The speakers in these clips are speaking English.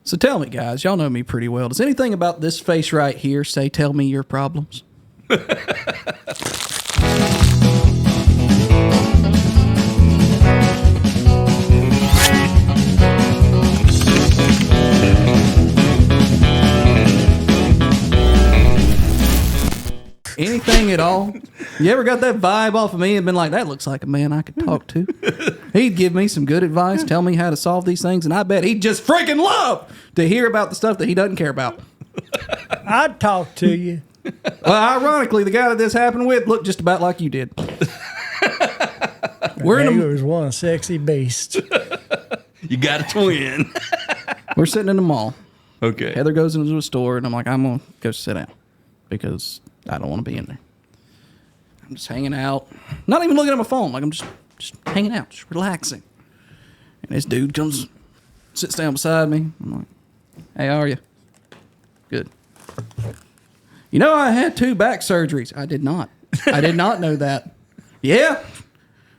So tell me, guys, y'all know me pretty well. Does anything about this face right here say, tell me your problems? Anything at all? You ever got that vibe off of me and been like, that looks like a man I could talk to? He'd give me some good advice, tell me how to solve these things, and I bet he'd just freaking love to hear about the stuff that he doesn't care about. I'd talk to you. Well, ironically, the guy that this happened with looked just about like you did. He was one sexy beast. You got a twin. We're sitting in the mall. Okay. Heather goes into a store, and I'm like, I'm going to go sit down because I don't want to be in there. I'm just hanging out. Not even looking at my phone. Like, I'm just hanging out, just relaxing. And this dude comes, sits down beside me. I'm like, hey, how are you? Good. You know, I had 2 back surgeries. I did not. I did not know that. Yeah.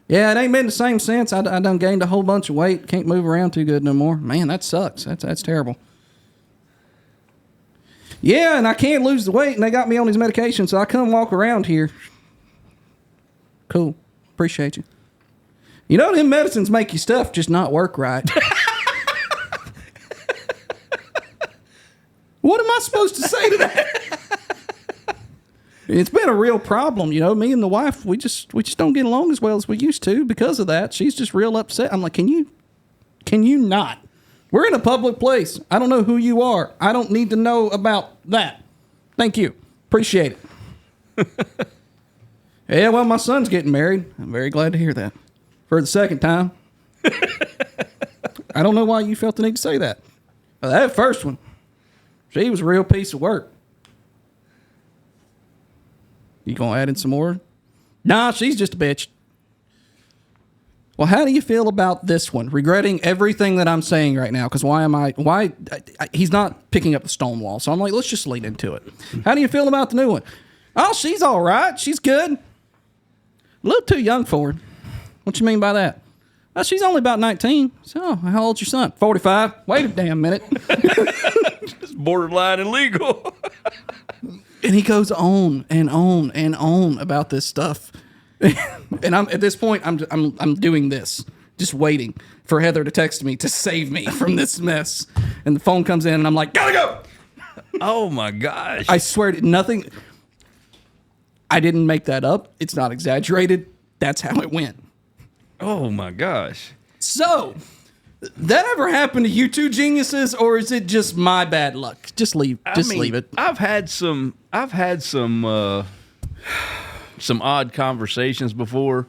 Yeah, it ain't been the same since. I done gained a whole bunch of weight. Can't move around too good no more. Man, that sucks. That's terrible. Yeah, and I can't lose the weight, and they got me on these medications, so I come walk around here. Cool. Appreciate you. You know, them medicines make your stuff just not work right. What am I supposed to say to that? It's been a real problem. You know, me and the wife, we just don't get along as well as we used to because of that. She's just real upset. I'm like, can you not? We're in a public place. I don't know who you are. I don't need to know about that. Thank you. Appreciate it. Yeah, well, my son's getting married. I'm very glad to hear that. For the second time. I don't know why you felt the need to say that. Well, that first one, she was a real piece of work. You gonna add in some more? Nah, she's just a bitch. Well, how do you feel about this one? Regretting everything that I'm saying right now, because he's not picking up the stonewall. So I'm like, let's just lean into it. How do you feel about the new one? Oh, she's all right. She's good. A little too young for her. What you mean by that? Oh, she's only about 19. So, how old's your son? 45. Wait a damn minute. It's borderline illegal. And he goes on and on and on about this stuff. And I'm at this point, I'm doing this, just waiting for Heather to text me to save me from this mess. And the phone comes in, and I'm like, gotta go. Oh my gosh! I swear to nothing. I didn't make that up. It's not exaggerated. That's how it went. Oh my gosh! So, that ever happened to you two geniuses, or is it just my bad luck? Just leave. Leave it. I've had some odd conversations before.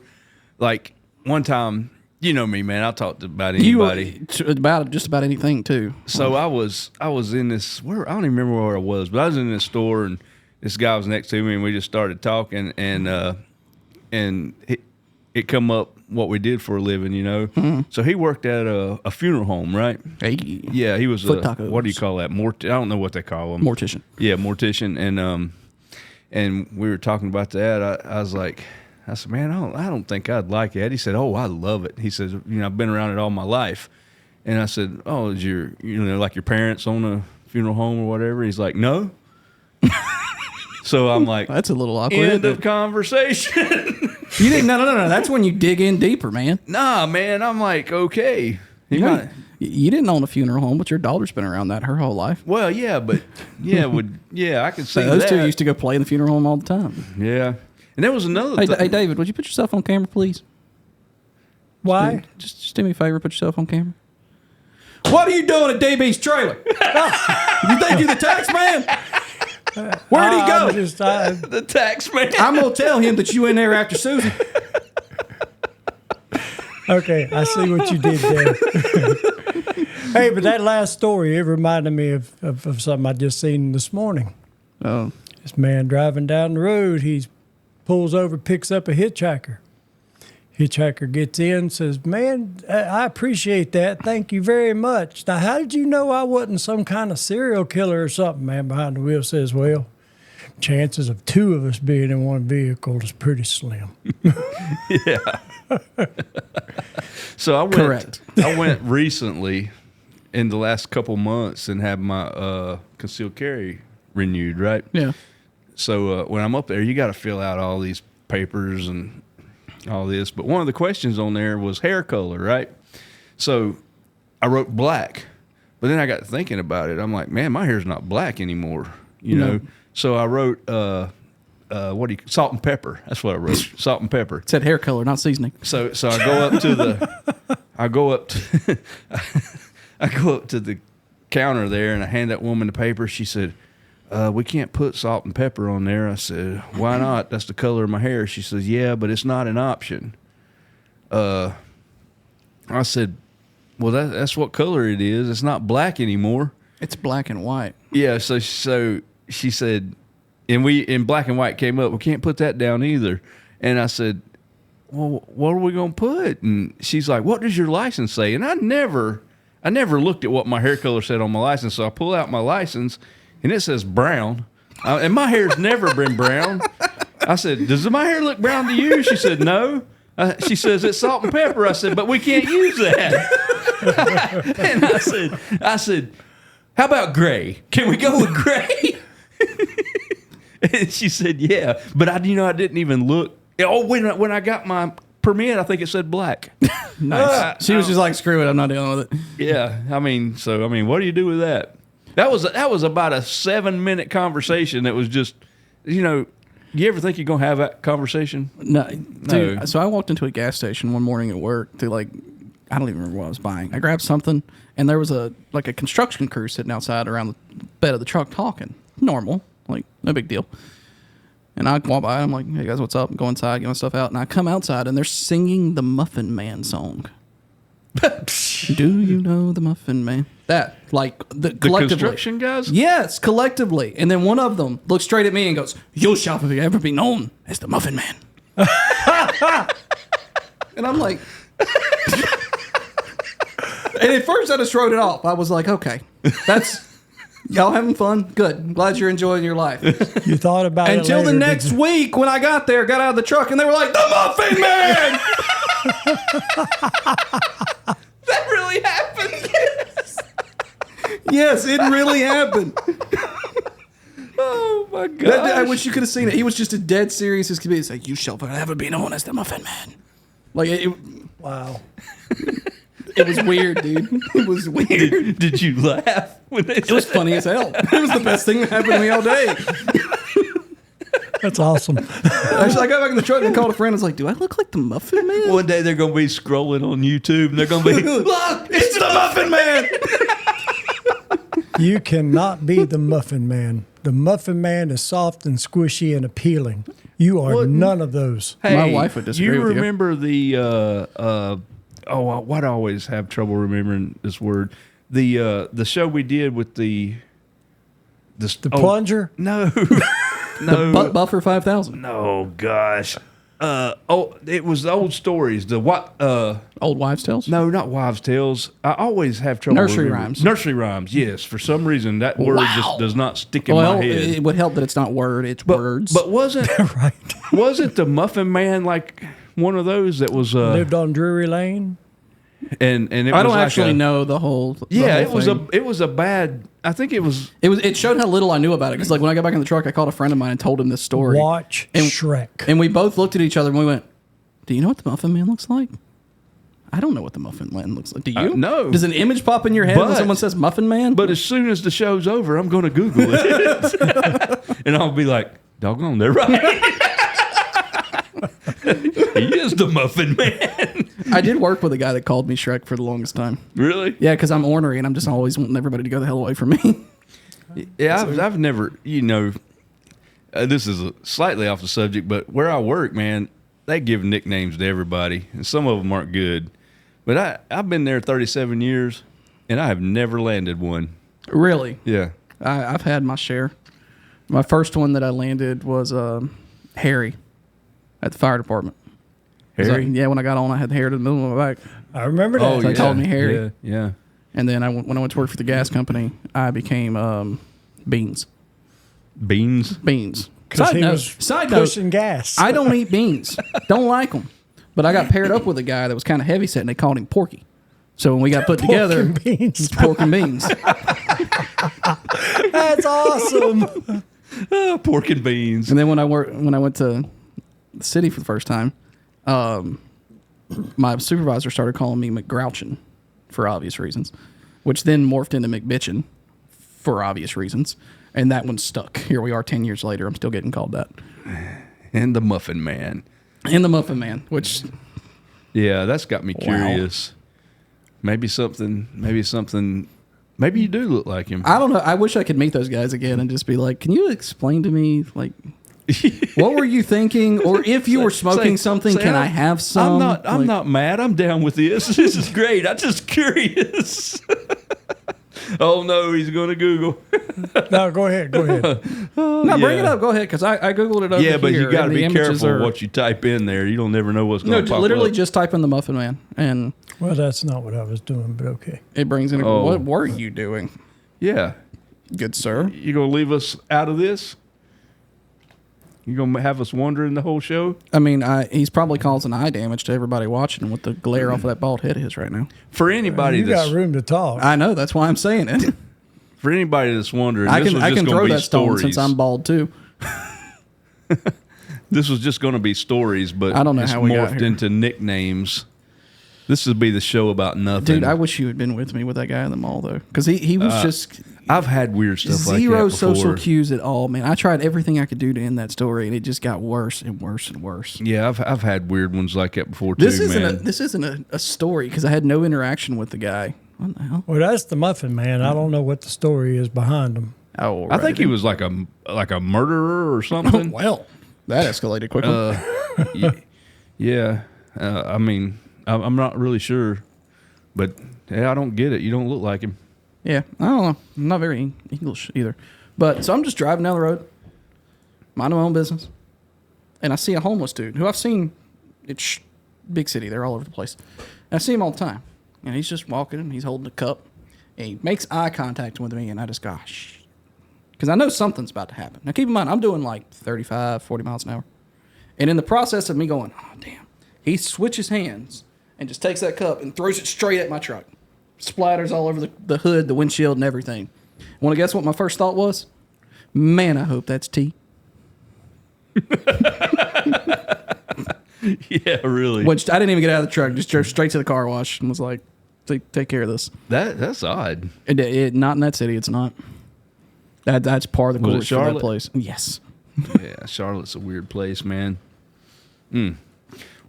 Like one time, you know me, man. I'll talk about anybody. About just about anything too. So I was in this. I don't even remember where I was, but I was in this store, and this guy was next to me, and we just started talking, and it come up what we did for a living, you know. Mm-hmm. So he worked at a funeral home, right? Hey. Yeah, he was what do you call that? I don't know what they call them. Mortician. Yeah, mortician, and we were talking about that. I said, man, I don't think I'd like that. He said, oh, I love it. He says, you know, I've been around it all my life. And I said, oh, is like your parents own a funeral home or whatever? He's like, no. So I'm like, that's a little awkward. End of conversation. You didn't? No. That's when you dig in deeper, man. Nah, man. I'm like, okay. You didn't own a funeral home, but your daughter's been around that her whole life. Well, yeah, but I could see those that. two used to go play in the funeral home all the time. Yeah, and there was another. Hey, David, would you put yourself on camera, please? Why? Just do me a favor. Put yourself on camera. What are you doing at DB's trailer? You think you're the tax man? Where'd he go? The tax man. I'm gonna tell him that you in there after Susan. Okay, I see what you did there. Hey, but that last story, it reminded me of something I just seen this morning. Oh. This man driving down the road, he pulls over, picks up a hitchhiker. Hitchhiker gets in, says, man, I appreciate that. Thank you very much. Now, how did you know I wasn't some kind of serial killer or something? Man behind the wheel says, well, chances of two of us being in one vehicle is pretty slim. Yeah. So I went recently, in the last couple months and have my concealed carry renewed, right? Yeah. So when I'm up there, you got to fill out all these papers and all this. But one of the questions on there was hair color, right? So I wrote black, but then I got thinking about it. I'm like, man, my hair's not black anymore, you know? So I wrote, salt and pepper. That's what I wrote, salt and pepper. It said hair color, not seasoning. So I go up to I go up to the counter there and I hand that woman the paper. She said, we can't put salt and pepper on there. I said, why not? That's the color of my hair. She says, yeah, but it's not an option. I said, well, that's what color it is. It's not black anymore. It's black and white. Yeah, so she said, and we in black and white came up, we can't put that down either. And I said, well, what are we going to put? And she's like, what does your license say? And I never looked at what my hair color said on my license. So I pull out my license and it says brown. And my hair's never been brown. I said, does my hair look brown to you? She said, no. She says, it's salt and pepper. I said, but we can't use that. And I said, how about gray? Can we go with gray? And she said, yeah. But I didn't even look. Oh, when I got my permit, I think it said black. Nice. She was just like, screw it, I'm not dealing with it. Yeah. I mean, what do you do with that? That was about a 7-minute conversation that was just, you ever think you're going to have that conversation? No. Dude, so I walked into a gas station one morning at work to I don't even remember what I was buying. I grabbed something, and there was a construction crew sitting outside around the bed of the truck talking. Normal. No big deal. And I walk by, I'm like, hey guys, what's up? Go inside, get my stuff out. And I come outside, and they're singing the Muffin Man song. Do you know the Muffin Man? That, the collectively. Construction guys? Yes, collectively. And then one of them looks straight at me and goes, you shall ever be known as the Muffin Man. And I'm like... And at first I just wrote it off. I was like, okay, that's... Y'all having fun? Good. I'm glad you're enjoying your life. You thought about it until later, the next week when I got out of the truck and they were like, the Muffin Man! That really happened. Yes, it really happened. Oh my God. I wish you could have seen it. He was just a dead serious as could be. It's like, you shall forever be known as the Muffin Man. Wow. It was weird, dude. It was weird. Did you laugh when they said It was funny as hell. It was the best thing that happened to me all day. That's awesome. Actually, I got back in the truck and called a friend. I was like, do I look like the Muffin Man? One day they're going to be scrolling on YouTube and they're going to be, look, It's the Muffin Man! You cannot be the Muffin Man. The Muffin Man is soft and squishy and appealing. You are none of those. Hey, my wife would disagree with you. You remember the, why do I always have trouble remembering this word? The show we did with the plunger? No. The Butt Buffer 5000. No, gosh. It was the old stories. The what? Old Wives' Tales? No, not wives' tales. I always have trouble. Nursery remembering. rhymes. Nursery rhymes. Yes, for some reason that word just does not stick in my head. It would help that it's not word; it's words. But wasn't Right. wasn't the Muffin Man like one of those that was Lived on Drury Lane? and it I was don't like actually know the whole. Yeah, the whole thing. it was a bad. I think it was. It showed how little I knew about it because when I got back in the truck, I called a friend of mine and told him this story. Watch Shrek. And we both looked at each other and we went, "Do you know what the Muffin Man looks like?" I don't know what the Muffin Man looks like. Do you? No. Does an image pop in your head when someone says Muffin Man? But as soon as the show's over, I'm going to Google it, and I'll be like, "Doggone, they're right." He is the Muffin Man. I did work with a guy that called me Shrek for the longest time. Really? Yeah, because I'm ornery and I'm just always wanting everybody to go the hell away from me. Yeah, I've never, this is slightly off the subject, but where I work, man, they give nicknames to everybody, and some of them aren't good. But I've been there 37 years, and I have never landed one. Really? Yeah. I've had my share. My first one that I landed was Harry at the fire department. Harry? Yeah, when I got on, I had hair to the middle of my back. I remember that. Oh, So yeah. they called me Harry. Yeah, yeah. And then when I went to work for the gas company, I became Beans. Beans? Beans. 'Cause Side he note, was side note, pushing gas. I don't eat beans. Don't like them. But I got paired up with a guy that was kind of heavy set, and they called him Porky. So when we got put together, and beans. it's pork and beans. That's awesome. Pork and beans. And then when I went to the city for the first time, my supervisor started calling me McGrouchin for obvious reasons, which then morphed into McBitchin for obvious reasons. And that one stuck. Here we are 10 years later. I'm still getting called that. And the Muffin Man. And the Muffin Man, which... Yeah, that's got me curious. Maybe you do look like him. I don't know. I wish I could meet those guys again and just be like, can you explain to me, like, what were you thinking? Or if you were smoking something, can I have some? I'm not mad. I'm down with this. This is great. I'm just curious. Oh, no, he's going to Google. No, go ahead. No, bring it up. Go ahead, because I Googled it over here. Yeah, but you got to be careful are... what you type in there. You don't never know what's going to pop up. Literally just type in the Muffin Man, and... Well, that's not what I was doing, but okay. It brings in... Oh. What were you doing? Yeah. Good sir. You going to leave us out of this? You going to have us wondering the whole show? I mean, he's probably causing eye damage to everybody watching with the glare off of that bald head is right now. For anybody You got room to talk. I know. That's why I'm saying it. For anybody that's wondering, I this can was just throw going to that be stone stories. since I'm bald too. This was just going to be stories, but I don't know it's how we got morphed here. into nicknames. This would be the show about nothing. Dude, I wish you had been with me with that guy in the mall though, because he was just I've had weird stuff like that zero before. social cues at all, man. I tried everything I could do to end that story, and it just got worse and worse and worse. Yeah, I've had weird ones like that before too, man. This isn't a story because I had no interaction with the guy. What the hell? Well, that's the Muffin Man. I don't know what the story is behind him. Oh, I think he was like a murderer or something. Well, that escalated quickly. Yeah. I mean, I'm not really sure, but yeah, I don't get it. You don't look like him. Yeah, I don't know. I'm not very English either. But so I'm just driving down the road, minding my own business, and I see a homeless dude who I've seen. It's big city; they're all over the place. And I see him all the time, and he's just walking and he's holding a cup, and he makes eye contact with me, and I just go, shh, because I know something's about to happen. Now keep in mind, I'm doing like 35, 40 miles an hour, and in the process of me going, oh damn, he switches hands and just takes that cup and throws it straight at my truck. Splatters all over the hood, the windshield, and everything. Want to guess what my first thought was? Man, I hope that's tea. Yeah, really. Which I didn't even get out of the truck. Just drove straight to the car wash and was like, take care of this. That's odd. Not in that city. It's not. That's part of the Was it course for that Charlotte? place. Yes. Yeah, Charlotte's a weird place, man.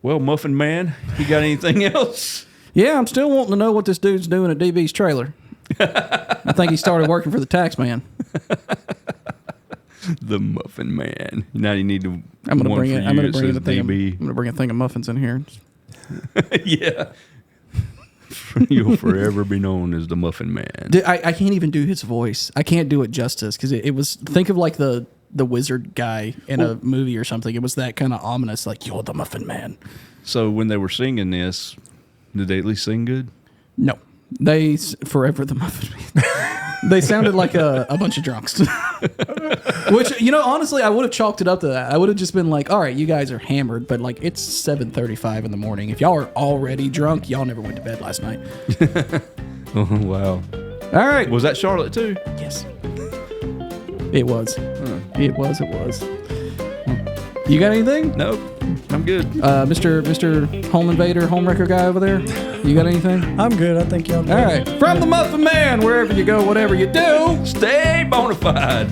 Well, Muffin Man, you got anything else? Yeah, I'm still wanting to know what this dude's doing at DB's trailer. I think he started working for the tax man. The Muffin Man. Now you need to. I'm gonna bring it. I'm gonna bring DB. I'm gonna bring a thing of muffins in here. Yeah. You'll forever be known as the Muffin Man. Dude, I can't even do his voice. I can't do it justice because it was. Think of like the wizard guy in a movie or something. It was that kind of ominous, like you're the Muffin Man. So when they were singing this, did they at least sing good? No, they forever the Muffin Man. They sounded like a bunch of drunks. Which, honestly, I would have chalked it up to that. I would have just been like, all right, you guys are hammered, but like it's 7:35 in the morning. If y'all are already drunk, y'all never went to bed last night. Oh, wow. All right. Was that Charlotte too? Yes. It was. It was. You got anything? Nope. I'm good. Mr. Home Invader, Home Wrecker guy over there? You got anything? I'm good. I think y'all. All right. From the Muffin Man, wherever you go, whatever you do, Stay bona fide.